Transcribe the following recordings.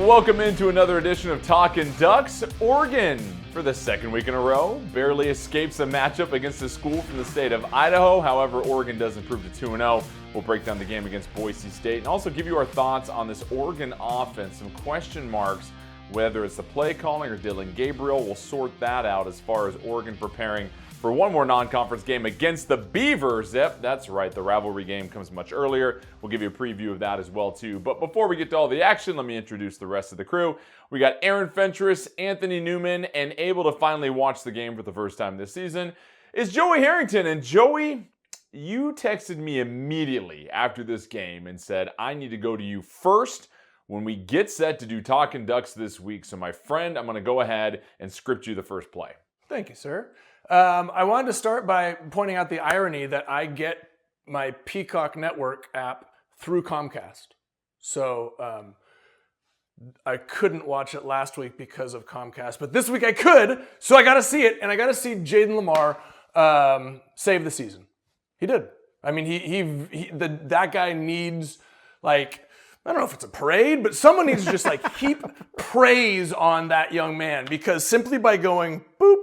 welcome into another edition of Talkin Ducks. Oregon, for the second week in a row, barely escapes a matchup against a school from the state of Idaho. However, Oregon does improve to 2-0. We'll break down the game against Boise State and also give you our thoughts on this Oregon offense. Some question marks, whether it's the play calling or Dylan Gabriel. We'll sort that out as far as Oregon preparing for one more non-conference game against the Beavers. Yep, that's right. The rivalry game comes much earlier. We'll give you a preview of that as well, too. But before we get to all the action, let me introduce the rest of the crew. We got Aaron Fentress, Anthony Newman, and able to finally watch the game for the first time this season is Joey Harrington. And Joey, you texted me immediately after this game and said, I need to go to you first when we get set to do Talkin Ducks this week. So my friend, I'm going to go ahead and script you the first play. Thank you, sir. I wanted to start by pointing out the irony that I get my Peacock Network app through Comcast. So I couldn't watch it last week because of Comcast, but this week I could, so I got to see it, and I got to see Jaden Lamar save the season. He did. I mean, that guy needs, like, I don't know if it's a parade, but someone needs to just heap praise on that young man, because simply by going boop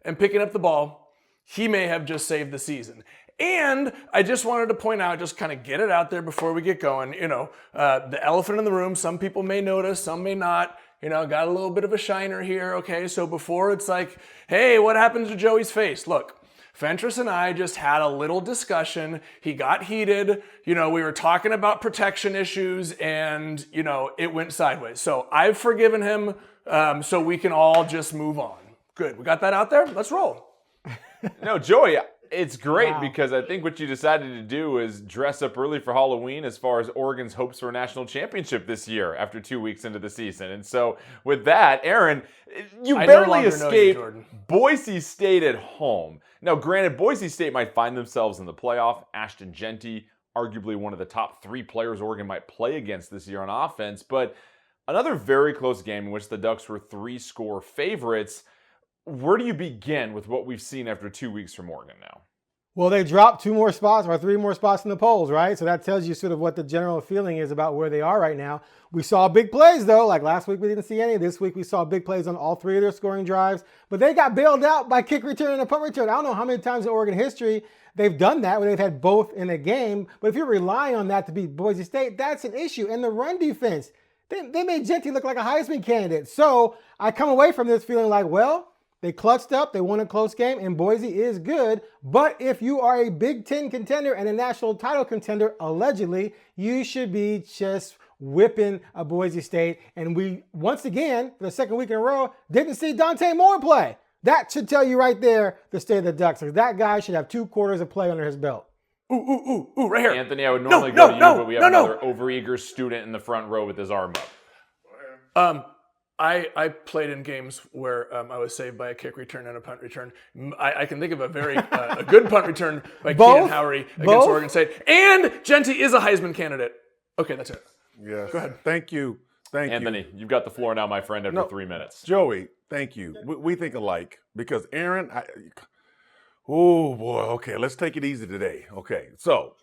and picking up the ball, he may have just saved the season. And I just wanted to point out, just kind of get it out there before we get going, the elephant in the room. Some people may notice, some may not. Got a little bit of a shiner here. Okay, so before it's like, hey, what happened to Joey's face? Look, Fentress and I just had a little discussion. He got heated. We were talking about protection issues, and, it went sideways. So I've forgiven him, so we can all just move on. Good. We got that out there? Let's roll. No, Joey, it's great because I think what you decided to do is dress up early for Halloween as far as Oregon's hopes for a national championship this year after 2 weeks into the season. And so with that, Aaron, you barely escaped Boise State at home. Now, granted, Boise State might find themselves in the playoff. Ashton Genty, arguably one of the top 3 players Oregon might play against this year on offense. But another very close game in which the Ducks were 3-score favorites. Where do you begin with what we've seen after 2 weeks from Oregon now? Well, they dropped 2 more spots or 3 more spots in the polls, right? So that tells you sort of what the general feeling is about where they are right now. We saw big plays, though. Like last week, we didn't see any. This week, we saw big plays on all 3 of their scoring drives. But they got bailed out by kick return and a punt return. I don't know how many times in Oregon history they've done that, where they've had both in a game. But if you're relying on that to beat Boise State, that's an issue. And the run defense, they made Genty look like a Heisman candidate. So I come away from this feeling like, well, they clutched up, they won a close game, and Boise is good. But if you are a Big Ten contender and a national title contender, allegedly, you should be just whipping a Boise State. And we, once again, for the second week in a row, didn't see Dante Moore play. That should tell you right there the state of the Ducks. That guy should have 2 quarters of play under his belt. Ooh, right here. Anthony, I would normally go to you, but we have another overeager student in the front row with his arm up. I played in games where I was saved by a kick return and a punt return. I can think of a very a good punt return by Keenan Howery against Oregon State. And Genty is a Heisman candidate. Okay, that's it. Yes. Go ahead. Thank you. Anthony, you've got the floor now, my friend, after 3 minutes. Joey, thank you. We think alike because Aaron, oh boy, okay, let's take it easy today. Okay, so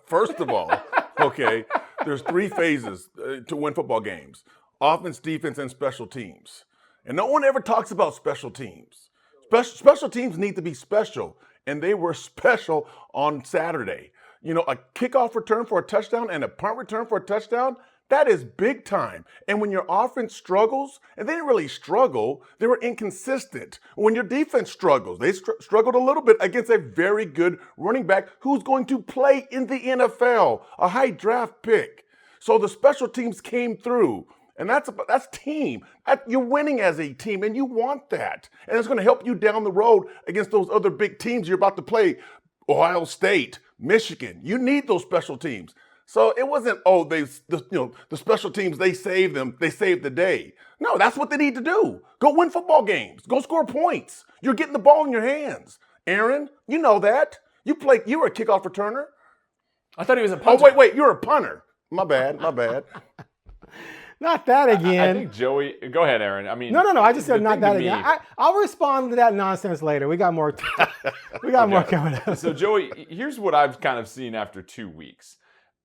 first of all, okay, there's 3 phases to win football games. Offense, defense, and special teams. And no one ever talks about special teams. Special teams need to be special, and they were special on Saturday. A kickoff return for a touchdown and a punt return for a touchdown, that is big time. And when your offense struggles, and they didn't really struggle, they were inconsistent. When your defense struggles, they struggled a little bit against a very good running back who's going to play in the NFL, a high draft pick. So the special teams came through. And that's team. You're winning as a team, and you want that. And it's going to help you down the road against those other big teams you're about to play. Ohio State, Michigan. You need those special teams. So it wasn't, the special teams, they saved them. They saved the day. No, that's what they need to do. Go win football games. Go score points. You're getting the ball in your hands. Aaron, you know that. You were a kickoff returner. I thought he was a punter. Oh, wait, you're a punter. My bad. Not that again. I think Joey, go ahead, Aaron. I mean, no. I just said not that again. I'll respond to that nonsense later. We got more. More coming up. So Joey, here's what I've kind of seen after 2 weeks.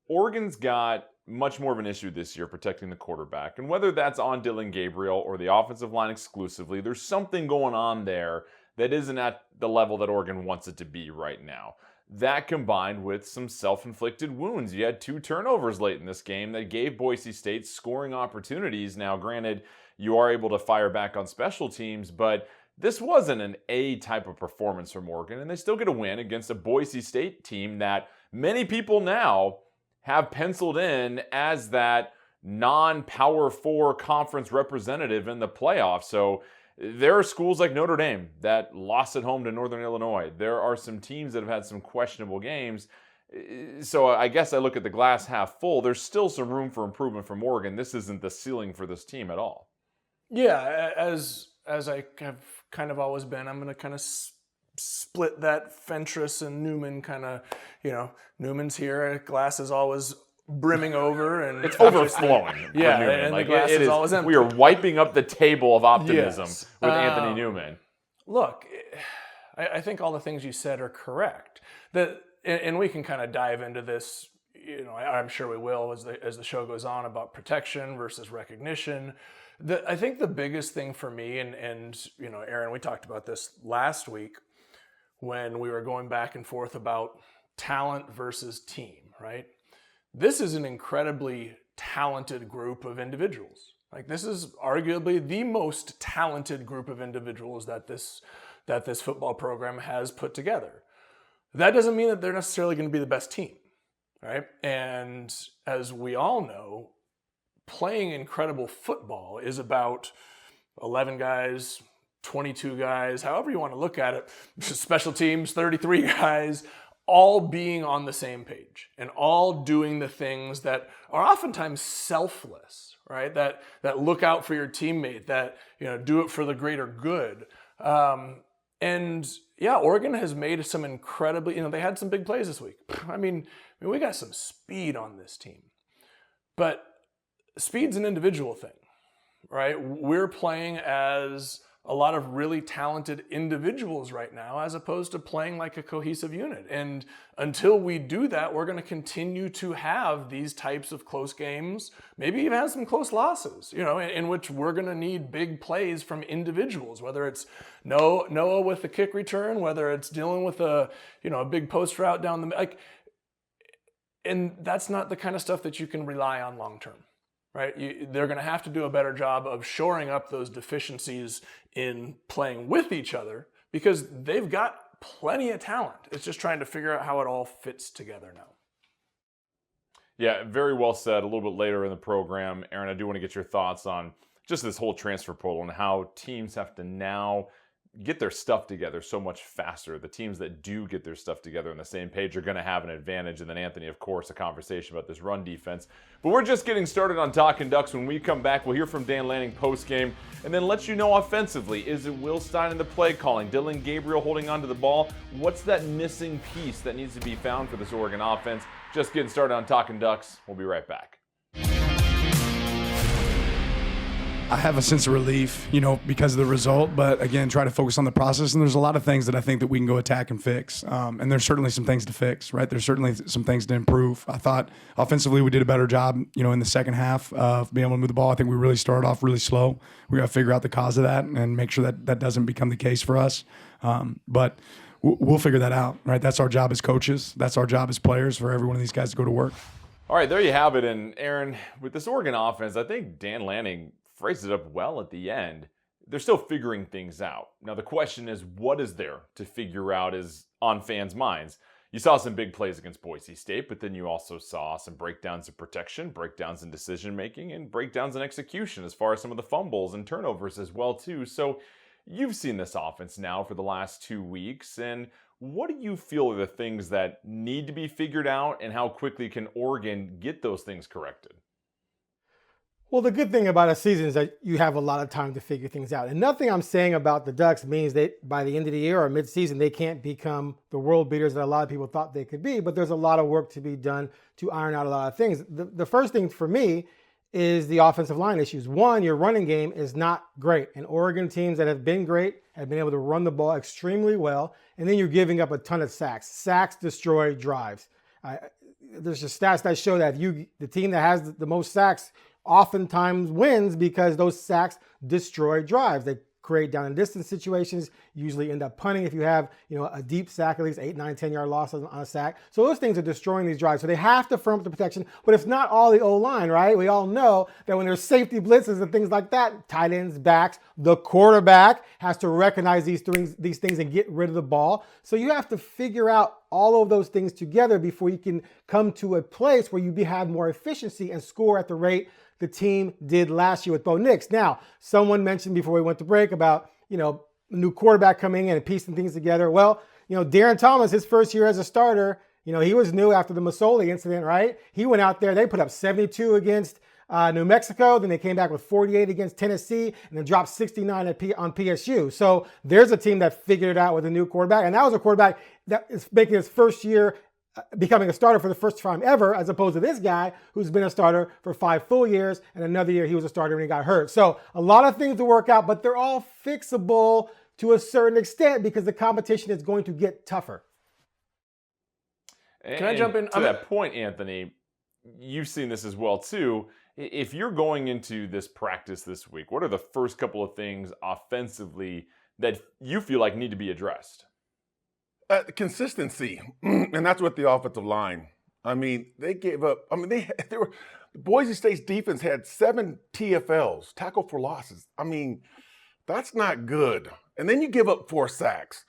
Oregon's got much more of an issue this year protecting the quarterback. And whether that's on Dillon Gabriel or the offensive line exclusively, there's something going on there that isn't at the level that Oregon wants it to be right now. That combined with some self-inflicted wounds. You had 2 turnovers late in this game that gave Boise State scoring opportunities. Now, granted, you are able to fire back on special teams, but this wasn't an A type of performance from Oregon, and they still get a win against a Boise State team that many people now have penciled in as that non-Power 4 conference representative in the playoffs. So there are schools like Notre Dame that lost at home to Northern Illinois. There are some teams that have had some questionable games. So I guess I look at the glass half full. There's still some room for improvement from Oregon. This isn't the ceiling for this team at all. Yeah, as I have kind of always been, I'm going to kind of split that Fentress and Newman kind of, Newman's here, glass is always brimming over, and it's overflowing. Yeah, Newman. and the glass is always empty. We are wiping up the table of optimism Yes. with Anthony Newman. Look, I think all the things you said are correct. And we can kind of dive into this. I'm sure we will as the show goes on, about protection versus recognition. I think the biggest thing for me, and Aaron, we talked about this last week when we were going back and forth about talent versus team, right? This is an incredibly talented group of individuals. Like, this is arguably the most talented group of individuals that this football program has put together. That doesn't mean that they're necessarily going to be the best team, right? And as we all know, playing incredible football is about 11 guys, 22 guys, however you want to look at it, special teams, 33 guys, all being on the same page and all doing the things that are oftentimes selfless, right? That look out for your teammate, that do it for the greater good. And yeah, Oregon has made some incredibly, they had some big plays this week. I mean, we got some speed on this team, but speed's an individual thing, right? We're playing as a lot of really talented individuals right now, as opposed to playing like a cohesive unit. And until we do that, we're going to continue to have these types of close games, maybe even have some close losses, in which we're going to need big plays from individuals, whether it's Noah with the kick return, whether it's dealing with a big post route down the, and that's not the kind of stuff that you can rely on long term. Right? They're going to have to do a better job of shoring up those deficiencies in playing with each other, because they've got plenty of talent. It's just trying to figure out how it all fits together now. Yeah, very well said. A little bit later in the program, Aaron, I do want to get your thoughts on just this whole transfer portal and how teams have to now get their stuff together so much faster. The teams that do get their stuff together on the same page are going to have an advantage. And then Anthony, of course, a conversation about this run defense. But we're just getting started on Talkin Ducks. When we come back, we'll hear from Dan Lanning post-game and then let you know offensively. Is it Will Stein in the play calling? Dillon Gabriel holding onto the ball? What's that missing piece that needs to be found for this Oregon offense? Just getting started on Talkin Ducks. We'll be right back. I have a sense of relief, because of the result, but again, try to focus on the process. And there's a lot of things that I think that we can go attack and fix. And there's certainly some things to fix, right? There's certainly some things to improve. I thought offensively we did a better job, in the second half of being able to move the ball. I think we really started off really slow. We got to figure out the cause of that and make sure that that doesn't become the case for us. But we'll figure that out, right? That's our job as coaches. That's our job as players, for every one of these guys to go to work. All right, there you have it. And Aaron, with this Oregon offense, I think Dan Lanning phrased it up well at the end. They're still figuring things out. Now, the question is, what is there to figure out is on fans' minds. You saw some big plays against Boise State, but then you also saw some breakdowns in protection, breakdowns in decision-making, and breakdowns in execution as far as some of the fumbles and turnovers as well, too. So you've seen this offense now for the last 2 weeks, and what do you feel are the things that need to be figured out, and how quickly can Oregon get those things corrected? Well, the good thing about a season is that you have a lot of time to figure things out. And nothing I'm saying about the Ducks means that by the end of the year or mid-season, they can't become the world beaters that a lot of people thought they could be. But there's a lot of work to be done to iron out a lot of things. The first thing for me is the offensive line issues. One, your running game is not great. And Oregon teams that have been great have been able to run the ball extremely well. And then you're giving up a ton of sacks. Sacks destroy drives. there's just stats that show that the team that has the most sacks oftentimes wins because those sacks destroy drives. They create down and distance situations, usually end up punting if you have, a deep sack, at least 8, 9, 10-yard loss on a sack. So those things are destroying these drives. So they have to firm up the protection, but it's not all the O-line, right? We all know that when there's safety blitzes and things like that, tight ends, backs, the quarterback has to recognize these things and get rid of the ball. So you have to figure out all of those things together before you can come to a place where you have more efficiency and score at the rate the team did last year with Bo Nix. Now, someone mentioned before we went to break about, new quarterback coming in and piecing things together. Well, Darren Thomas, his first year as a starter, he was new after the Masoli incident, right? He went out there, they put up 72 against New Mexico, then they came back with 48 against Tennessee, and then dropped 69 on PSU. So there's a team that figured it out with a new quarterback, and that was a quarterback that is making his first year becoming a starter for the first time ever, as opposed to this guy who's been a starter for 5 full years, and another year he was a starter when he got hurt. So a lot of things to work out, but they're all fixable to a certain extent because the competition is going to get tougher. Can I jump in? To that point, Anthony, you've seen this as well too. If you're going into this practice this week, what are the first couple of things offensively that you feel like need to be addressed? Consistency, and that's what the offensive line. I mean, they gave up. I mean, they were Boise State's defense had 7 TFLs, tackle for losses. I mean, that's not good. And then you give up 4 sacks.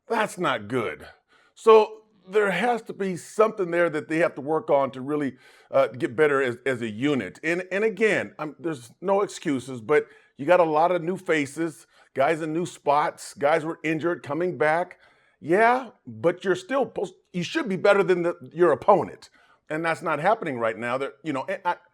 That's not good. So there has to be something there that they have to work on to really get better as a unit. And again, there's no excuses, but you got a lot of new faces, guys in new spots, guys were injured, coming back. Yeah, but you should be better than your opponent. And that's not happening right now.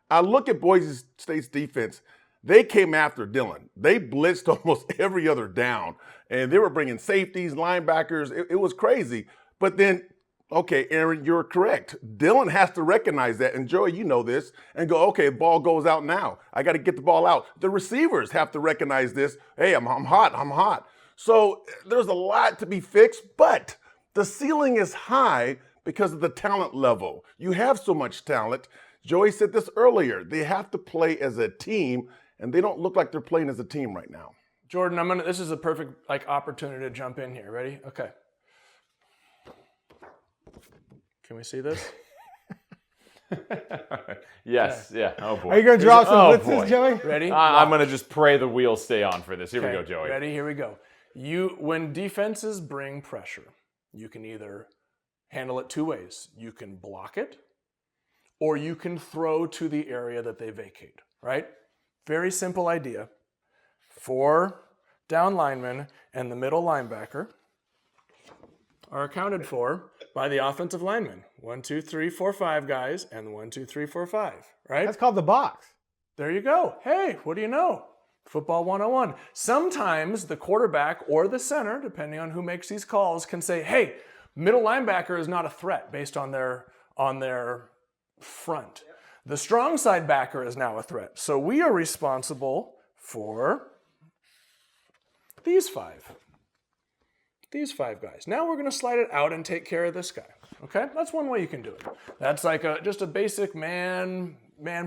I look at Boise State's defense. They came after Dillon. They blitzed almost every other down. And they were bringing safeties, linebackers. It was crazy. But then, okay, Aaron, you're correct. Dillon has to recognize that. And Joey, you know this. And go, okay, the ball goes out now. I got to get the ball out. The receivers have to recognize this. Hey, I'm hot. So there's a lot to be fixed, but the ceiling is high because of the talent level. You have so much talent. Joey said this earlier. They have to play as a team, and they don't look like they're playing as a team right now. Jordan, this is a perfect opportunity to jump in here. Ready? Okay. Can we see this? Yes. Yeah. Oh boy. Are you going to draw some blitzes, Joey? Ready? I'm going to just pray the wheels stay on for this. Here we go, Joey. Ready? Here we go. When defenses bring pressure, you can either handle it 2 ways. You can block it, or you can throw to the area that they vacate, right? Very simple idea. 4 down linemen and the middle linebacker are accounted for by the offensive linemen. 1, 2, 3, 4, 5 guys, and 1, 2, 3, 4, 5, right? That's called the box. There you go. Hey, what do you know? Football 101. Sometimes the quarterback or the center, depending on who makes these calls, can say, hey, middle linebacker is not a threat based on their front. The strong side backer is now a threat. So we are responsible for these 5. These 5 guys. Now we're going to slide it out and take care of this guy. Okay? That's one way you can do it. That's like just a basic man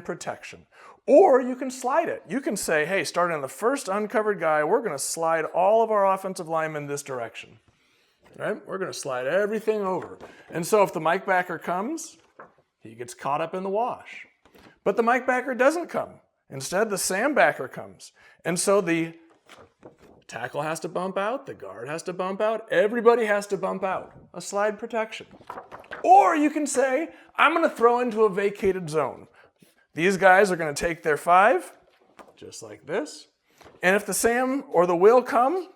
protection. Or you can slide it. You can say, hey, starting on the first uncovered guy, we're going to slide all of our offensive linemen this direction. Right? We're going to slide everything over. And so if the Mike backer comes, he gets caught up in the wash. But the Mike backer doesn't come. Instead, the Sam backer comes. And so the tackle has to bump out, the guard has to bump out, everybody has to bump out. A slide protection. Or you can say, I'm going to throw into a vacated zone. These guys are going to take their 5, just like this. And if the Sam or the Will come,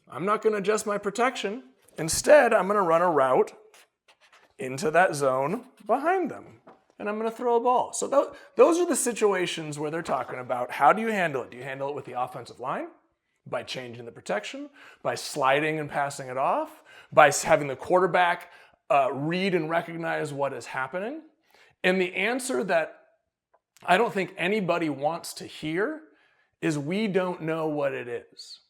I'm not going to adjust my protection. Instead, I'm going to run a route into that zone behind them. And I'm going to throw a ball. So those are the situations where they're talking about how do you handle it? Do you handle it with the offensive line? By changing the protection? By sliding and passing it off? By having the quarterback read and recognize what is happening? And the answer that I don't think anybody wants to hear is we don't know what it is,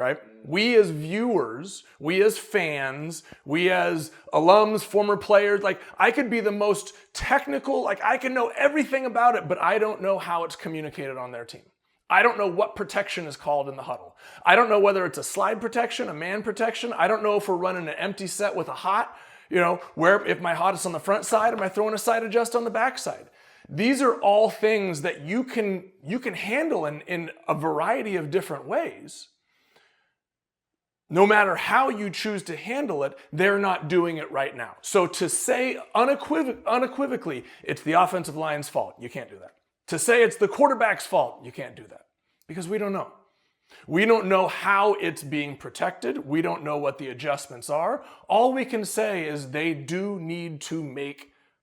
right? We as viewers, we as fans, we as alums, former players, like I could be the most technical, like I can know everything about it, but I don't know how it's communicated on their team. I don't know what protection is called in the huddle. I don't know whether it's a slide protection, a man protection. I don't know if we're running an empty set with a hot, where if my hot is on the front side, am I throwing a side adjust on the back side? These are all things that you can handle in a variety of different ways. No matter how you choose to handle it, they're not doing it right now. So to say unequivocally, it's the offensive line's fault, you can't do that. To say it's the quarterback's fault, you can't do that. Because we don't know. We don't know how it's being protected. We don't know what the adjustments are. All we can say is they do need to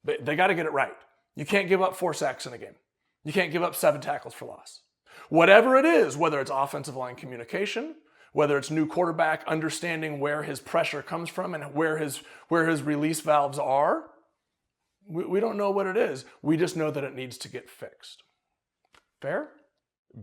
they got to get it right. You can't give up 4 sacks in a game. You can't give up 7 tackles for loss. Whatever it is, whether it's offensive line communication, whether it's new quarterback understanding where his pressure comes from and where his release valves are, we don't know what it is. We just know that it needs to get fixed. Fair?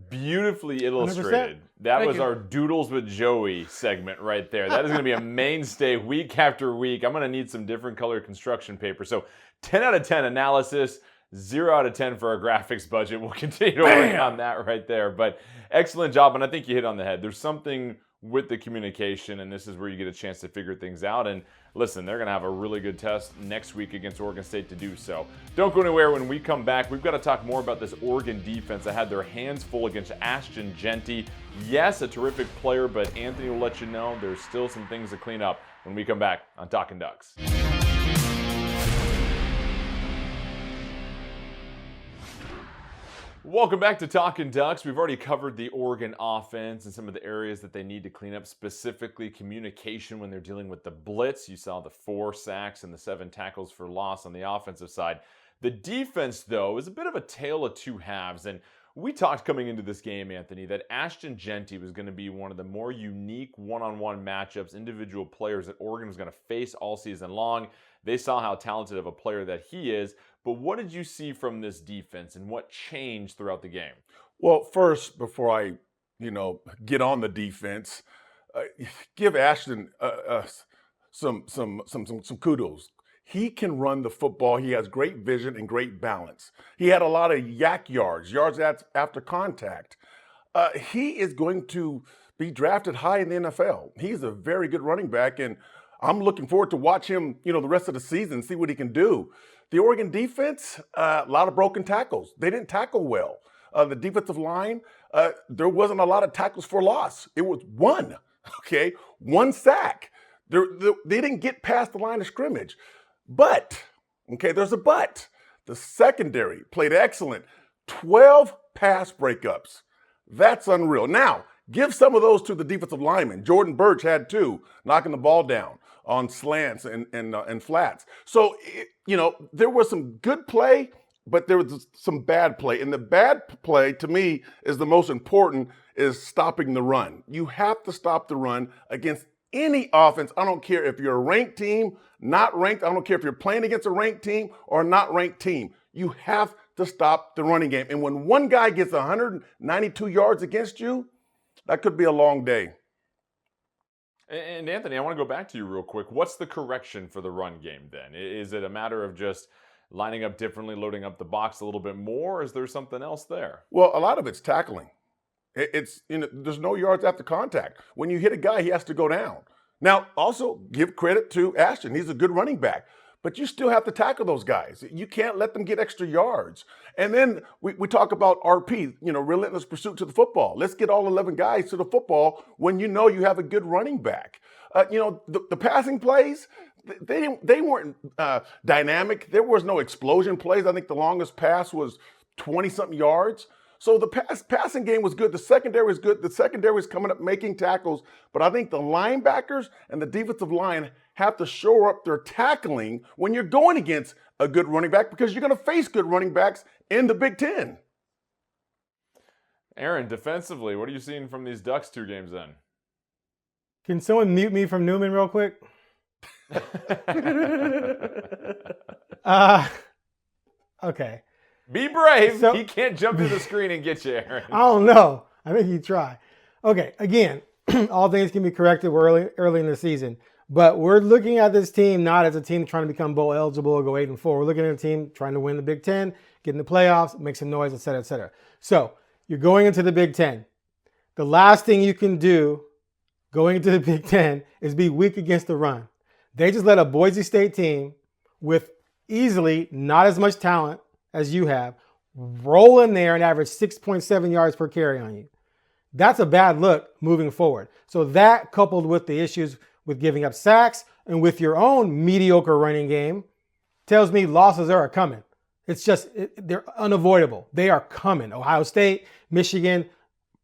Beautifully illustrated. 100%. That was our Doodles with Joey segment right there. That is going to be a mainstay week after week. I'm going to need some different color construction paper. So 10 out of 10 analysis, 0 out of 10 for our graphics budget. We'll continue to work on that right there. But excellent job, and I think you hit on the head. There's something with the communication, and this is where you get a chance to figure things out. And listen, they're going to have a really good test next week against Oregon State to do so. Don't go anywhere. When we come back, we've got to talk more about this Oregon defense that had their hands full against Ashton Jeanty. Yes, a terrific player, but Anthony will let you know there's still some things to clean up when we come back on Talkin Ducks. Welcome back to Talkin Ducks. We've already covered the Oregon offense and some of the areas that they need to clean up, specifically communication when they're dealing with the blitz. You saw the 4 sacks and the 7 tackles for loss on the offensive side. The defense, though, is a bit of a tale of 2 halves. And we talked coming into this game, Anthony, that Ashton Jeanty was going to be one of the more unique one-on-one matchups, individual players that Oregon was going to face all season long. They saw how talented of a player that he is. But what did you see from this defense and what changed throughout the game? Well, first, before I, get on the defense, give Ashton some kudos. He can run the football. He has great vision and great balance. He had a lot of yards after contact. He is going to be drafted high in the NFL. He's a very good running back, and I'm looking forward to watch him, the rest of the season, see what he can do. The Oregon defense, a lot of broken tackles. They didn't tackle well. The defensive line, there wasn't a lot of tackles for loss. It was 1 sack. They didn't get past the line of scrimmage. But, there's a but. The secondary played excellent. 12 pass breakups. That's unreal. Now, give some of those to the defensive linemen. Jordan Birch had 2, knocking the ball down on slants and flats. So, there was some good play, but there was some bad play. And the bad play, to me, is the most important, is stopping the run. You have to stop the run against any offense. I don't care if you're a ranked team, not ranked. I don't care if you're playing against a ranked team or a not ranked team. You have to stop the running game. And when one guy gets 192 yards against you, that could be a long day. And Anthony, I want to go back to you real quick. What's the correction for the run game then? Is it a matter of just lining up differently, loading up the box a little bit more? Or is there something else there? Well, a lot of it's tackling. It's there's no yards after contact. When you hit a guy, he has to go down. Now, also give credit to Ashton. He's a good running back. But you still have to tackle those guys. You can't let them get extra yards. And then we talk about RP, relentless pursuit to the football. Let's get all 11 guys to the football when you know you have a good running back. The passing plays, they weren't dynamic. There was no explosion plays. I think the longest pass was 20-something yards. So the passing game was good. The secondary was good. The secondary was coming up making tackles. But I think the linebackers and the defensive line have to shore up their tackling when you're going against a good running back, because you're going to face good running backs in the Big Ten. Aaron, defensively, what are you seeing from these Ducks 2 games then? Can someone mute me from Newman real quick? Okay. Be brave. So, he can't jump through the screen and get you, Aaron. I don't know. I think you try. Okay, again, all things can be corrected early in the season. But we're looking at this team not as a team trying to become bowl eligible or go 8-4. We're looking at a team trying to win the Big Ten, get in the playoffs, make some noise, et cetera, et cetera. So you're going into the Big Ten. The last thing you can do going into the Big Ten is be weak against the run. They just let a Boise State team with easily not as much talent as you have roll in there and average 6.7 yards per carry on you. That's a bad look moving forward. So that, coupled with the issues with giving up sacks and with your own mediocre running game, tells me losses are coming. It's just, they're unavoidable. They are coming. Ohio State, Michigan,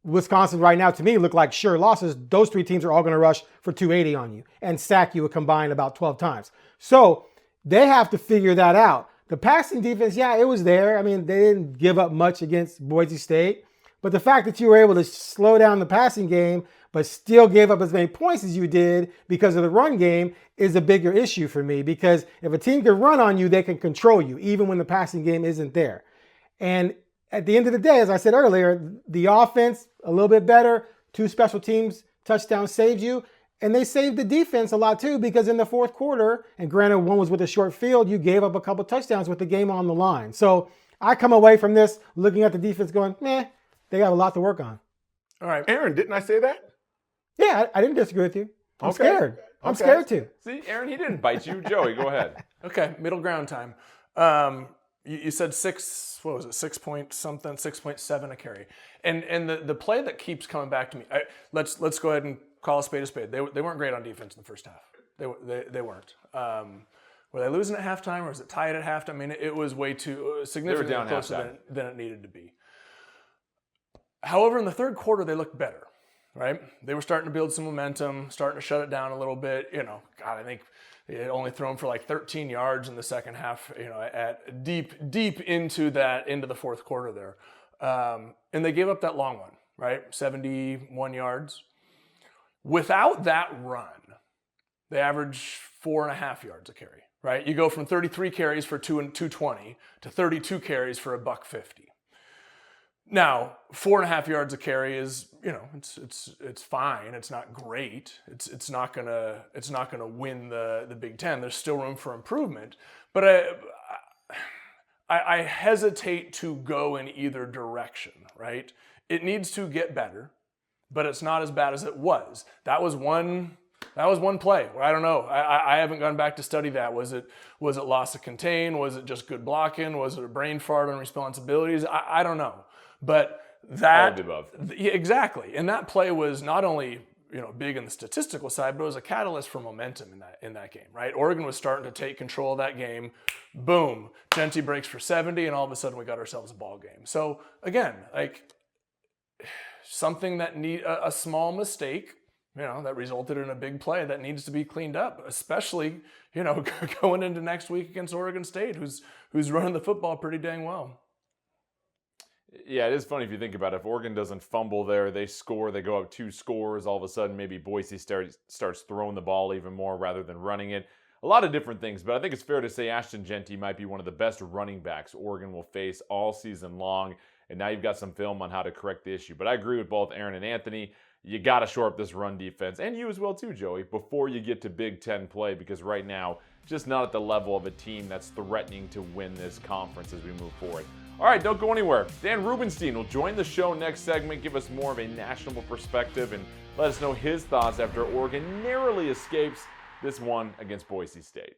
Wisconsin right now, to me, look like sure losses. Those three teams are all going to rush for 280 on you and sack you a combined about 12 times. So they have to figure that out. The passing defense, yeah, it was there. I mean, they didn't give up much against Boise State. But the fact that you were able to slow down the passing game but still gave up as many points as you did because of the run game is a bigger issue for me, because if a team can run on you, they can control you, even when the passing game isn't there. And at the end of the day, as I said earlier, the offense, a little bit better, 2 special teams touchdowns saved you, and they saved the defense a lot too, because in the fourth quarter, and granted one was with a short field, you gave up a couple touchdowns with the game on the line. So I come away from this looking at the defense going, they got a lot to work on. All right, Aaron, didn't I say that? Yeah, I didn't disagree with you. I'm scared. I'm scared too. See, Aaron, he didn't bite you. Joey, go ahead. Okay, middle ground time. You said 6 point something, 6.7 a carry. And the play that keeps coming back to me, let's go ahead and call a spade a spade. They weren't great on defense in the first half. They weren't. Were they losing at halftime, or was it tied at halftime? I mean, it was way too significantly closer than it needed to be. However, in the third quarter, they looked better, right? They were starting to build some momentum, starting to shut it down a little bit. I think they had only thrown for like 13 yards in the second half, at deep into the fourth quarter there. And they gave up that long one, right? 71 yards. Without that run, they average 4.5 yards a carry, right? You go from 33 carries for 220 to 32 carries for $150. Now, 4.5 yards a carry is, it's fine. It's not great. It's not gonna win the Big Ten. There's still room for improvement, but I hesitate to go in either direction. Right? It needs to get better, but it's not as bad as it was. That was one play where I don't know. I haven't gone back to study that. Was it loss of contain? Was it just good blocking? Was it a brain fart on responsibilities? I don't know. But that, all of the above. Yeah, exactly. And that play was not only big in the statistical side, but it was a catalyst for momentum in that game, right? Oregon was starting to take control of that game. Boom, Genty breaks for 70, and all of a sudden we got ourselves a ball game. So again, like something that a small mistake, that resulted in a big play that needs to be cleaned up, especially going into next week against Oregon State, who's running the football pretty dang well. Yeah, it is funny if you think about it. If Oregon doesn't fumble there, they score, they go up 2 scores, all of a sudden maybe Boise starts throwing the ball even more rather than running it. A lot of different things, but I think it's fair to say Ashton Genty might be one of the best running backs Oregon will face all season long, and now you've got some film on how to correct the issue. But I agree with both Aaron and Anthony. You got to shore up this run defense, and you as well too, Joey, before you get to Big Ten play, because right now, just not at the level of a team that's threatening to win this conference as we move forward. All right, don't go anywhere. Dan Rubenstein will join the show next segment, give us more of a national perspective, and let us know his thoughts after Oregon narrowly escapes this one against Boise State.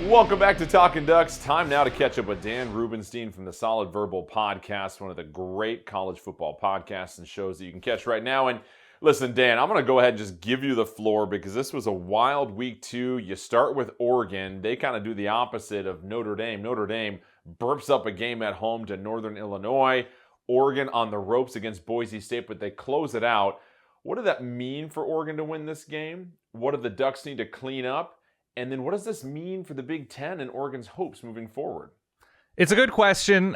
Welcome back to Talkin Ducks. Time now to catch up with Dan Rubenstein from the Solid Verbal Podcast, one of the great college football podcasts and shows that you can catch right now. And listen, Dan, I'm going to go ahead and just give you the floor because this was a wild week 2. You start with Oregon. They kind of do the opposite of Notre Dame. Notre Dame burps up a game at home to Northern Illinois. Oregon on the ropes against Boise State, but they close it out. What did that mean for Oregon to win this game? What do the Ducks need to clean up? And then what does this mean for the Big Ten and Oregon's hopes moving forward? It's a good question.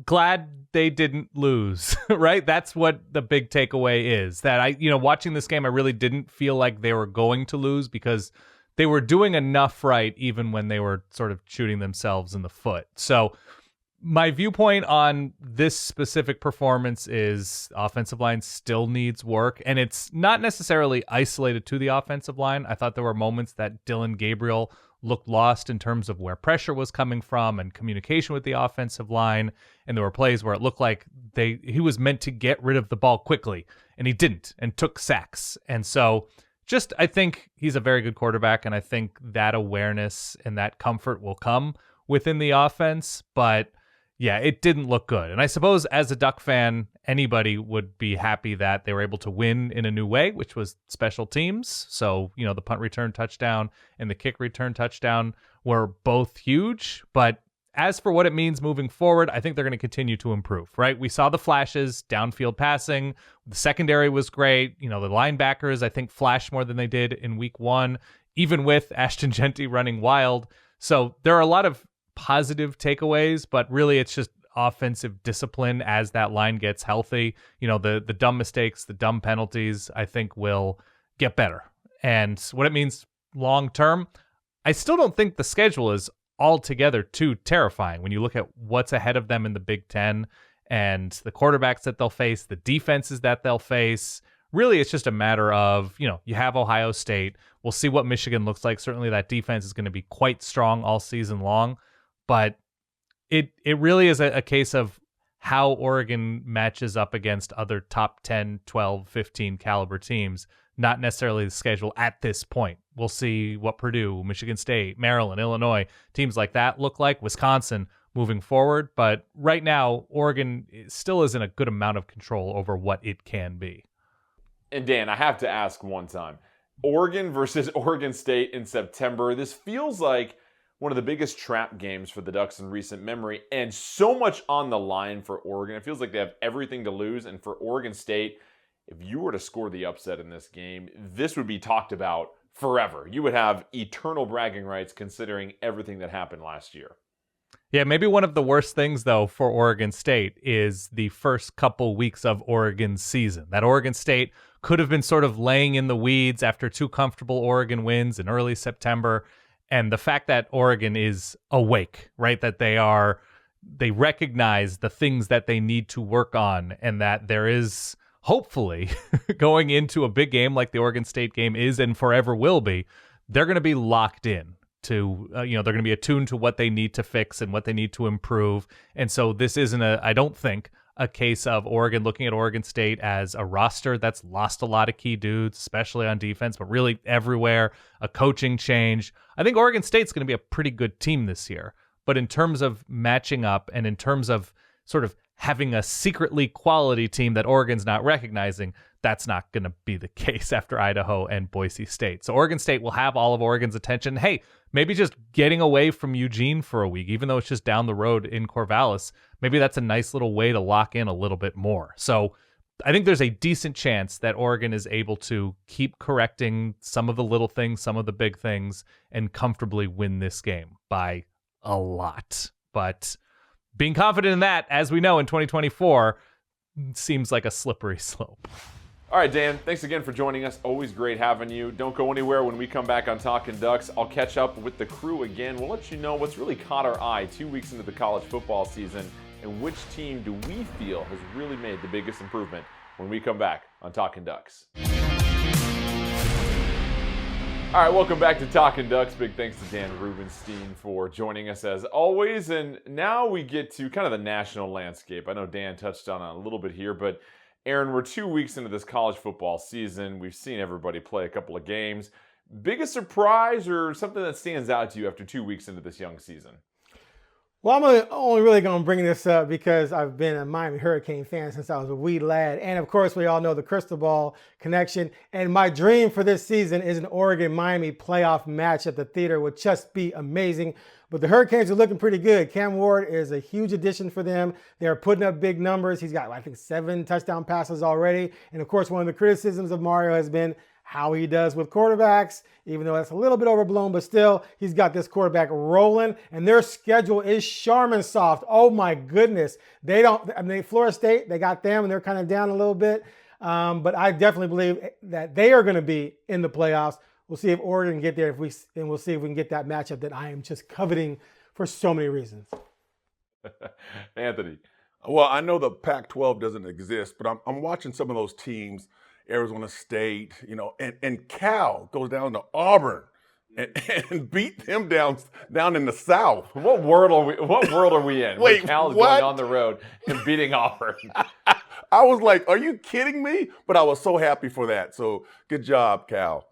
Glad they didn't lose, right? That's what the big takeaway is. That watching this game, I really didn't feel like they were going to lose because they were doing enough right even when they were sort of shooting themselves in the foot. So My viewpoint on this specific performance is offensive line still needs work, and it's not necessarily isolated to the offensive line. I thought there were moments that Dylan Gabriel looked lost in terms of where pressure was coming from and communication with the offensive line, and there were plays where it looked like he was meant to get rid of the ball quickly, and he didn't, and took sacks. And so I think he's a very good quarterback, and I think that awareness and that comfort will come within the offense, but yeah, it didn't look good. And I suppose as a Duck fan, anybody would be happy that they were able to win in a new way, which was special teams. So, the punt return touchdown and the kick return touchdown were both huge. But as for what it means moving forward, I think they're going to continue to improve, right? We saw the flashes, downfield passing. The secondary was great. The linebackers, I think, flashed more than they did in week 1, even with Ashton Genty running wild. So there are a lot of positive takeaways, but really it's just offensive discipline as that line gets healthy. The dumb mistakes, the dumb penalties, I think will get better. And what it means long term, I still don't think the schedule is altogether too terrifying when you look at what's ahead of them in the Big Ten and the quarterbacks that they'll face, the defenses that they'll face. Really, it's just a matter of, you have Ohio State. We'll see what Michigan looks like. Certainly that defense is going to be quite strong all season long. But it really is a case of how Oregon matches up against other top 10, 12, 15 caliber teams, not necessarily the schedule at this point. We'll see what Purdue, Michigan State, Maryland, Illinois, teams like that look like, Wisconsin moving forward. But right now, Oregon still is in a good amount of control over what it can be. And Dan, I have to ask one time, Oregon versus Oregon State in September, this feels like one of the biggest trap games for the Ducks in recent memory, and so much on the line for Oregon. It feels like they have everything to lose, and for Oregon State, if you were to score the upset in this game, this would be talked about forever. You would have eternal bragging rights considering everything that happened last year. Yeah, maybe one of the worst things, though, for Oregon State is the first couple weeks of Oregon's season. That Oregon State could have been sort of laying in the weeds after 2 comfortable Oregon wins in early September. And the fact that Oregon is awake, right? That they recognize the things that they need to work on, and that there is hopefully going into a big game like the Oregon State game is and forever will be, they're going to be locked in to, they're going to be attuned to what they need to fix and what they need to improve. And so this isn't I don't think, a case of Oregon looking at Oregon State as a roster that's lost a lot of key dudes, especially on defense, but really everywhere, a coaching change. I think Oregon State's going to be a pretty good team this year. But in terms of matching up and in terms of sort of having a secretly quality team that Oregon's not recognizing, that's not going to be the case after Idaho and Boise State. So Oregon State will have all of Oregon's attention. Hey, maybe just getting away from Eugene for a week, even though it's just down the road in Corvallis, maybe that's a nice little way to lock in a little bit more. So I think there's a decent chance that Oregon is able to keep correcting some of the little things, some of the big things, and comfortably win this game by a lot. But being confident in that, as we know in 2024, seems like a slippery slope. All right, Dan, thanks again for joining us. Always great having you. Don't go anywhere. When we come back on Talkin Ducks, I'll catch up with the crew again. We'll let you know what's really caught our eye 2 weeks into the college football season and which team do we feel has really made the biggest improvement when we come back on Talkin Ducks. All right, welcome back to Talkin Ducks. Big thanks to Dan Rubenstein for joining us as always. And now we get to kind of the national landscape. I know Dan touched on it a little bit here, but Aaron, we're 2 weeks into this college football season. We've seen everybody play a couple of games. Biggest surprise or something that stands out to you after 2 weeks into this young season? Well, I'm only really going to bring this up because I've been a Miami Hurricane fan since I was a wee lad. And of course, we all know the crystal ball connection. And my dream for this season is an Oregon-Miami playoff match at the theater. Would just be amazing. But the Hurricanes are looking pretty good. Cam Ward is a huge addition for them. They're putting up big numbers. He's got, I think, 7 touchdown passes already. And of course, one of the criticisms of Mario has been how he does with quarterbacks, even though that's a little bit overblown, but still, he's got this quarterback rolling, and their schedule is Charmin soft. Oh my goodness. Florida State, they got them, and they're kind of down a little bit. But I definitely believe that they are going to be in the playoffs. We'll see if Oregon can get there, and we'll see if we can get that matchup that I am just coveting for so many reasons. Anthony. Well, I know the Pac-12 doesn't exist, but I'm watching some of those teams, Arizona State, and Cal goes down to Auburn and beat them down in the South. What world are we in? Wait, Cal's what? going on the road and beating Auburn. I was like, are you kidding me? But I was so happy for that. So good job, Cal.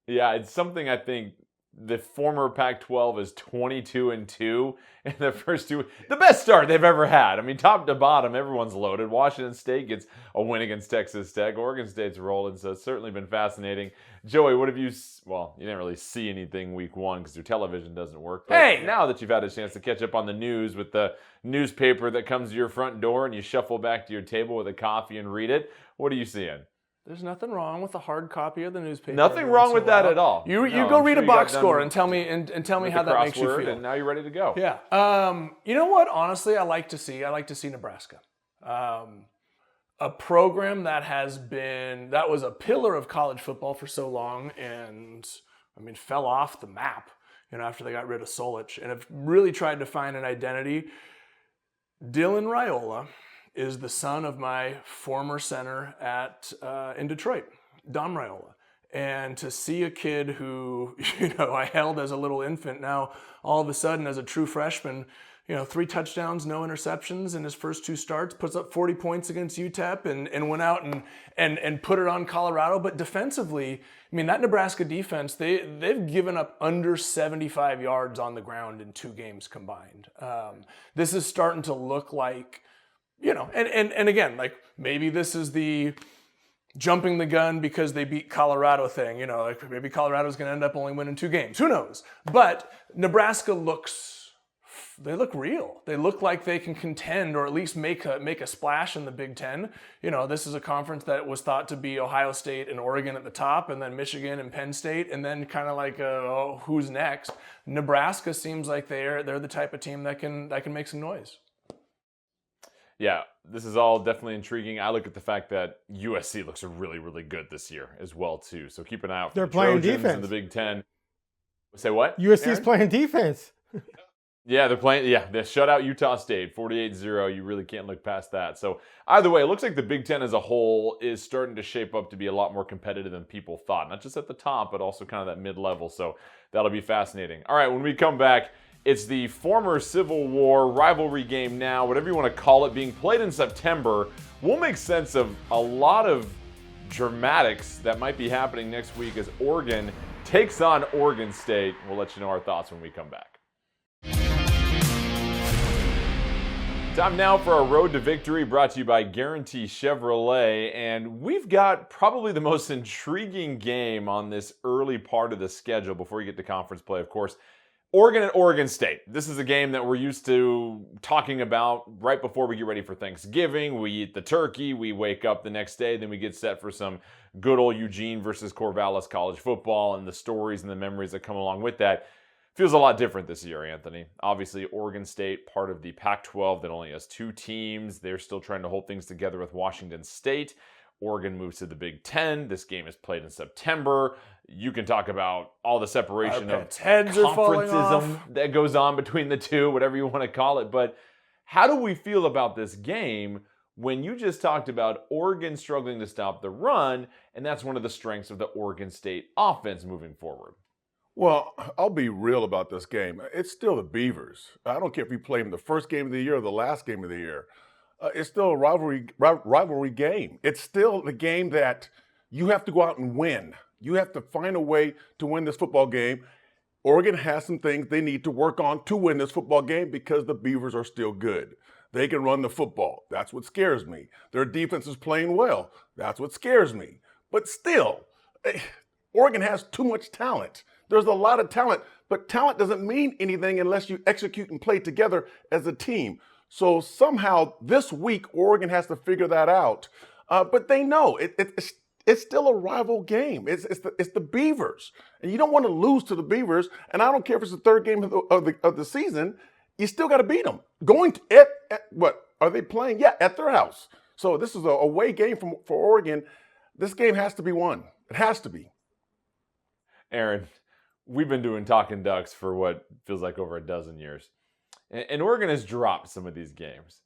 Yeah, it's something I think the former Pac-12 is 22-2 in the first two. The best start they've ever had. I mean, top to bottom, everyone's loaded. Washington State gets a win against Texas Tech. Oregon State's rolling, so it's certainly been fascinating. Joey, what have you? Well, you didn't really see anything week one because your television doesn't work. But Hey! now that you've had a chance to catch up on the news with the newspaper that comes to your front door and you shuffle back to your table with a coffee and read it, what are you seeing? There's nothing wrong with a hard copy of the newspaper. Nothing every wrong once with in a that while. at all. You No, go I'm read sure a you got box done score and tell me with how the that makes you crossword, feel. And now you're ready to go. Yeah. You know what? Honestly, I like to see Nebraska. A program that was a pillar of college football for so long, and I mean, fell off the map. After they got rid of Solich, and have really tried to find an identity. Dylan Raiola is the son of my former center in Detroit, Dom Raiola. And to see a kid who, I held as a little infant, now all of a sudden as a true freshman, 3 touchdowns, no interceptions in his first 2 starts, puts up 40 points against UTEP and went out and put it on Colorado. But defensively, I mean, that Nebraska defense, they've given up under 75 yards on the ground in 2 games combined. This is starting to look like, and again, like maybe this is the jumping the gun because they beat Colorado thing, like maybe Colorado's going to end up only winning 2 games. Who knows? But Nebraska they look real. They look like they can contend or at least make a splash in the Big Ten. This is a conference that was thought to be Ohio State and Oregon at the top, and then Michigan and Penn State, and then kind of like, who's next? Nebraska seems like they're the type of team that can make some noise. Yeah, this is all definitely intriguing. I look at the fact that USC looks really, really good this year as well, too. So keep an eye out for They're the playing Trojans defense. in the Big Ten. Say what? USC's Aaron? playing defense. Yeah, they're playing. Yeah, they shut out Utah State 48-0. You really can't look past that. So either way, it looks like the Big Ten as a whole is starting to shape up to be a lot more competitive than people thought. Not just at the top, but also kind of that mid-level. So that'll be fascinating. All right, when we come back, it's the former Civil War rivalry game now, whatever you want to call it, being played in September. We'll make sense of a lot of dramatics that might be happening next week as Oregon takes on Oregon State. We'll let you know our thoughts when we come back. Time now for our Road to Victory, brought to you by Guarantee Chevrolet. And we've got probably the most intriguing game on this early part of the schedule before you get to conference play, of course. Oregon and Oregon State. This is a game that we're used to talking about right before we get ready for Thanksgiving. We eat the turkey, we wake up the next day, then we get set for some good old Eugene versus Corvallis college football and the stories and the memories that come along with that. Feels a lot different this year, Anthony. Obviously, Oregon State, part of the Pac-12 that only has 2 teams. They're still trying to hold things together with Washington State. Oregon moves to the Big Ten. This game is played in September. You can talk about all the separation of heads are falling conferenceism off. that goes on between the two, whatever you want to call it. But how do we feel about this game when you just talked about Oregon struggling to stop the run, and that's one of the strengths of the Oregon State offense moving forward? Well, I'll be real about this game. It's still the Beavers. I don't care if you play them the first game of the year or the last game of the year. It's still a rivalry game. It's still the game that you have to go out and win. You have to find a way to win this football game. Oregon has some things they need to work on to win this football game because the Beavers are still good. They can run the football. That's what scares me. Their defense is playing well. That's what scares me. But still, Oregon has too much talent. There's a lot of talent, but talent doesn't mean anything unless you execute and play together as a team. So somehow this week, Oregon has to figure that out. But they know it's still a rival game. It's the Beavers, and you don't want to lose to the Beavers. And I don't care if it's the 3rd game of the season. You still got to beat them. Going to what are they playing? Yeah, at their house. So this is a away game for Oregon. This game has to be won. It has to be. Aaron, we've been doing Talkin Ducks for what feels like over a dozen years. and Oregon has dropped some of these games.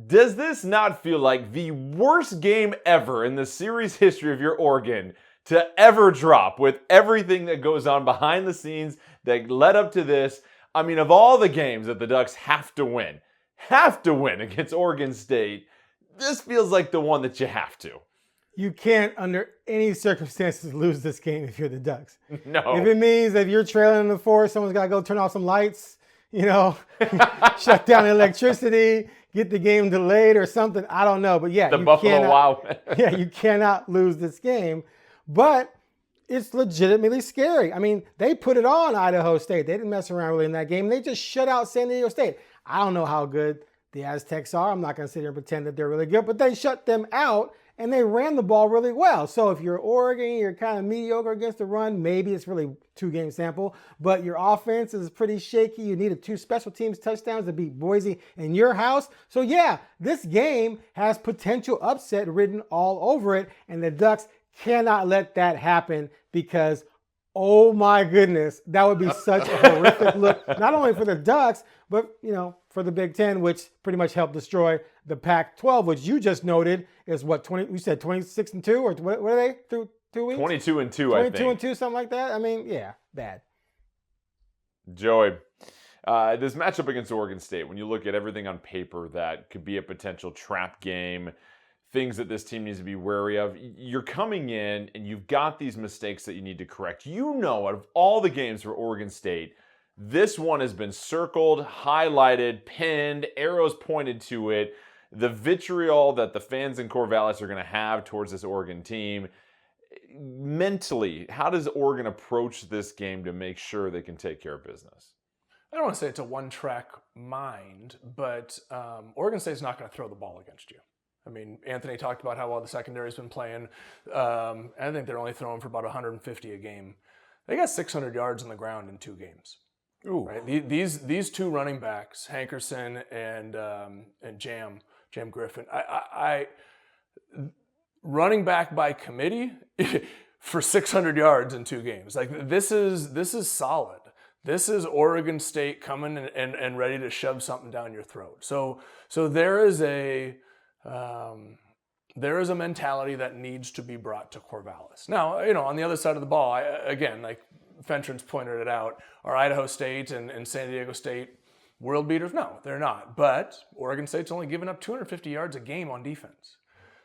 Does this not feel like the worst game ever in the series history of your Oregon to ever drop, with everything that goes on behind the scenes that led up to this? I mean, of all the games that the Ducks have to win against Oregon State, this feels like the one that you have to. You can't, under any circumstances, lose this game if you're the Ducks. No. If it means that you're trailing in the fourth, someone's got to go turn off some lights, shut down the electricity, get the game delayed or something. I don't know. But yeah, the Buffalo Wild. Yeah, you cannot lose this game. But it's legitimately scary. I mean, they put it on Idaho State. They didn't mess around really in that game. They just shut out San Diego State. I don't know how good the Aztecs are. I'm not going to sit here and pretend that they're really good, but they shut them out and they ran the ball really well. So if you're Oregon, you're kind of mediocre against the run. Maybe it's really 2-game sample, but your offense is pretty shaky. You needed 2 special teams touchdowns to beat Boise in your house. So yeah, this game has potential upset written all over it, and the Ducks cannot let that happen because, oh my goodness, that would be such a horrific look, not only for the Ducks, but, for the Big Ten, which pretty much helped destroy the Pac-12, which you just noted is what, 20, you said 26-2, or what are they through 2 weeks? 22-2, I think. 22-2, something like that. I mean, yeah, bad. Joey, this matchup against Oregon State, when you look at everything on paper that could be a potential trap game, things that this team needs to be wary of, you're coming in and you've got these mistakes that you need to correct. Out of all the games for Oregon State, this one has been circled, highlighted, pinned, arrows pointed to it. The vitriol that the fans in Corvallis are going to have towards this Oregon team. Mentally, how does Oregon approach this game to make sure they can take care of business? I don't want to say it's a one-track mind, but Oregon State's not going to throw the ball against you. I mean, Anthony talked about how well the secondary's been playing. I think they're only throwing for about 150 a game. They got 600 yards on the ground in 2 games. Ooh. Right? These 2 running backs, Hankerson and Jam Griffin. I running back by committee for 600 yards in 2 games. Like this is solid. This is Oregon State coming and ready to shove something down your throat. So there is a mentality that needs to be brought to Corvallis. Now, on the other side of the ball, again, like Fentrance pointed it out, are Idaho State and San Diego State world beaters? No, they're not. But Oregon State's only given up 250 yards a game on defense.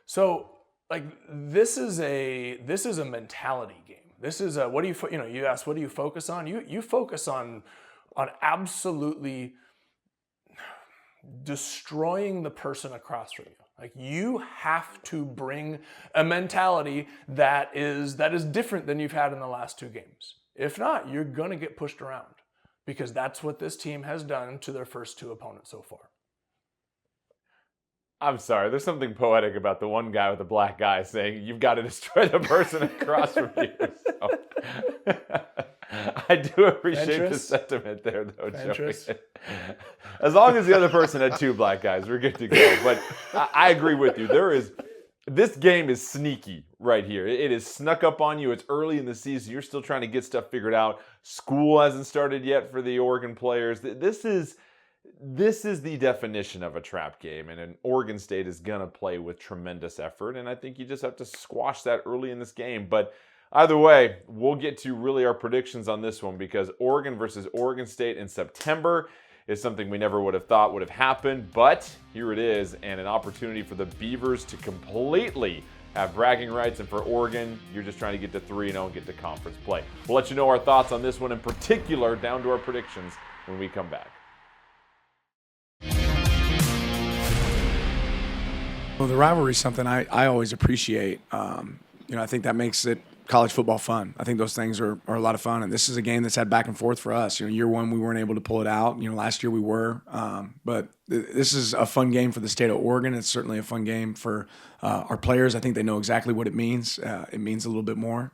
So, like, this is a mentality game. This is what do you asked, what do you focus on? You focus on absolutely destroying the person across from you. Like, you have to bring a mentality that is different than you've had in the last 2 games. If not, you're going to get pushed around, because that's what this team has done to their first 2 opponents so far. I'm sorry, there's something poetic about the one guy with the black eye saying, you've got to destroy the person across from you. So, I do appreciate the sentiment there, though, Joey. As long as the other person had 2 black guys, we're good to go. But I agree with you. This game is sneaky right here. It is snuck up on you. It's early in the season. You're still trying to get stuff figured out. School hasn't started yet for the Oregon players. This is the definition of a trap game, and an Oregon State is going to play with tremendous effort, and I think you just have to squash that early in this game. But either way, we'll get to really our predictions on this one, because Oregon versus Oregon State in September is something we never would have thought would have happened, but here it is, and an opportunity for the Beavers to completely have bragging rights, and for Oregon, you're just trying to get to 3-0 and get to conference play. We'll let you know our thoughts on this one in particular, down to our predictions, when we come back. Well, the rivalry is something I always appreciate. I think that makes it college football fun. I think those things are a lot of fun, and this is a game that's had back and forth for us. Year 1 we weren't able to pull it out. Last year we were, but this is a fun game for the state of Oregon. It's certainly a fun game for our players. I think they know exactly what it means. It means a little bit more.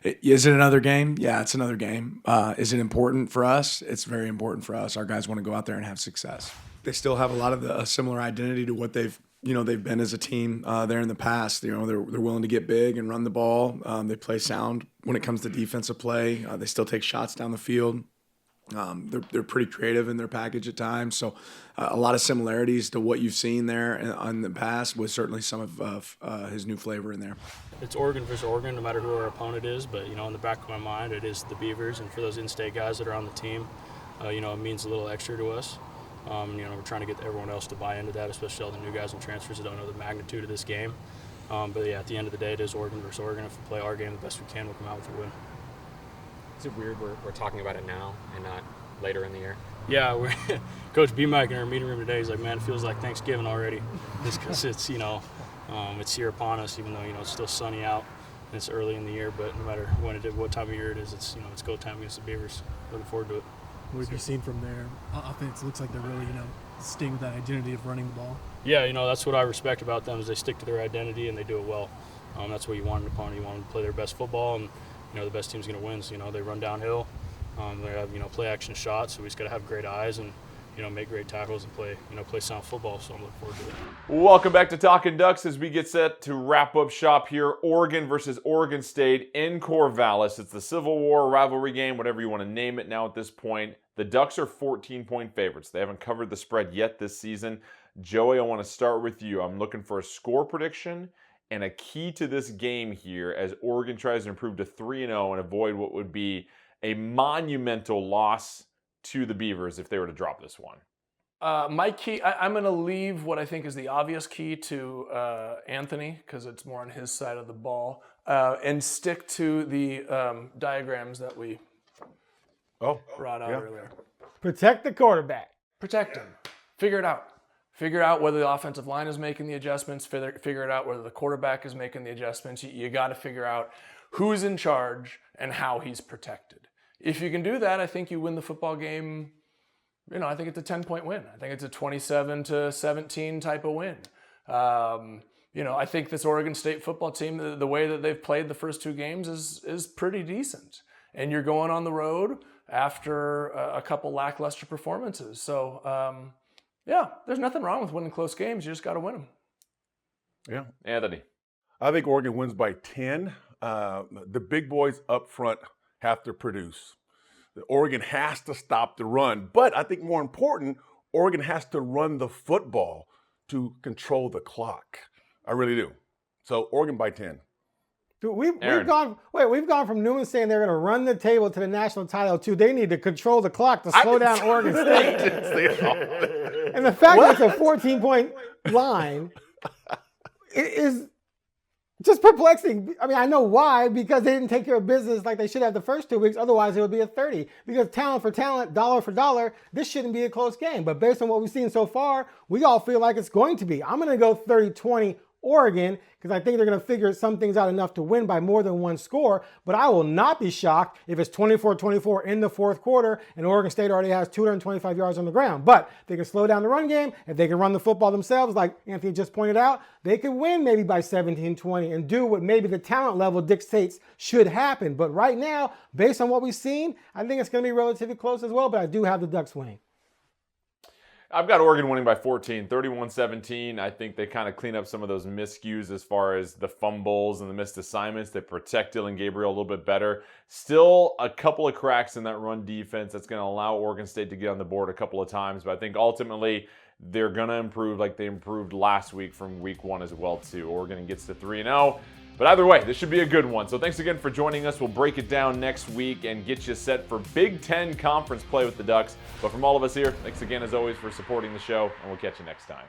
Is it another game? Yeah, it's another game. Is it important for us? It's very important for us. Our guys want to go out there and have success. They still have a lot of a similar identity to what they've been as a team there in the past. They're willing to get big and run the ball. They play sound when it comes to defensive play. They still take shots down the field. They're pretty creative in their package at times. So a lot of similarities to what you've seen there in the past, with certainly some of his new flavor in there. It's Oregon versus Oregon, no matter who our opponent is. But, in the back of my mind, it is the Beavers. And for those in-state guys that are on the team, it means a little extra to us. We're trying to get everyone else to buy into that, especially all the new guys and transfers that don't know the magnitude of this game. But yeah, at the end of the day, it is Oregon versus Oregon. If we play our game the best we can, we'll come out with a win. Is it weird we're talking about it now and not later in the year? Yeah, Coach B-Mike in our meeting room today, he's like, man, it feels like Thanksgiving already. Just because it's, it's here upon us, even though, it's still sunny out and it's early in the year. But no matter what time of year it is, it's, it's go time against the Beavers. Looking forward to it. What have you seen from their offense? It looks like they're really, sticking with that identity of running the ball. Yeah, that's what I respect about them is they stick to their identity and they do it well. That's what you want in an opponent. You want them to play their best football, and the best team's going to win. So, they run downhill. They have play action shots. So we just got to have great eyes and make great tackles and play sound football. So I'm looking forward to it. Welcome back to Talkin Ducks as we get set to wrap up shop here. Oregon versus Oregon State in Corvallis. It's the Civil War rivalry game, whatever you want to name it now at this point. The Ducks are 14-point favorites. They haven't covered the spread yet this season. Joey, I want to start with you. I'm looking for a score prediction and a key to this game here as Oregon tries to improve to 3-0 and avoid what would be a monumental loss to the Beavers if they were to drop this one. My key, I'm going to leave what I think is the obvious key to Anthony, because it's more on his side of the ball, and stick to the diagrams that we brought out earlier. Protect the quarterback. Protect him. Figure it out. Figure out whether the offensive line is making the adjustments. Figure it out whether the quarterback is making the adjustments. You got to figure out who's in charge and how he's protected. If you can do that, I think you win the football game. I think it's a 10-point win. I think it's a 27-17 type of win. I think this Oregon State football team, the way that they've played the first two games is pretty decent. And you're going on the road after a couple lackluster performances. So, there's nothing wrong with winning close games. You just got to win them. Yeah. Anthony. I think Oregon wins by 10. The big boys up front have to produce. Oregon has to stop the run. But I think more important, Oregon has to run the football to control the clock. I really do. So Oregon by 10. Dude, we've gone from Newman saying they're going to run the table to the national title to they need to control the clock to slow down Oregon State. And the fact that it's a 14-point line is just perplexing. I mean, I know why, because they didn't take care of business like they should have the first 2 weeks. Otherwise, it would be a 30. Because talent for talent, dollar for dollar, this shouldn't be a close game. But based on what we've seen so far, we all feel like it's going to be. I'm going to go 30-20 Oregon, because I think they're going to figure some things out enough to win by more than one score. But I will not be shocked if it's 24-24 in the fourth quarter and Oregon State already has 225 yards on the ground. But if they can slow down the run game, if they can run the football themselves, like Anthony just pointed out, they could win maybe by 17-20 and do what maybe the talent level dictates should happen. But right now, based on what we've seen, I think it's going to be relatively close as well, but I do have the Ducks winning. I've got Oregon winning by 14, 31-17. I think they kind of clean up some of those miscues as far as the fumbles and the missed assignments. They protect Dylan Gabriel a little bit better. Still a couple of cracks in that run defense that's going to allow Oregon State to get on the board a couple of times. But I think ultimately they're going to improve like they improved last week from week 1 as well, too. Oregon gets to 3-0. But either way, this should be a good one. So thanks again for joining us. We'll break it down next week and get you set for Big Ten Conference play with the Ducks. But from all of us here, thanks again as always for supporting the show, and we'll catch you next time.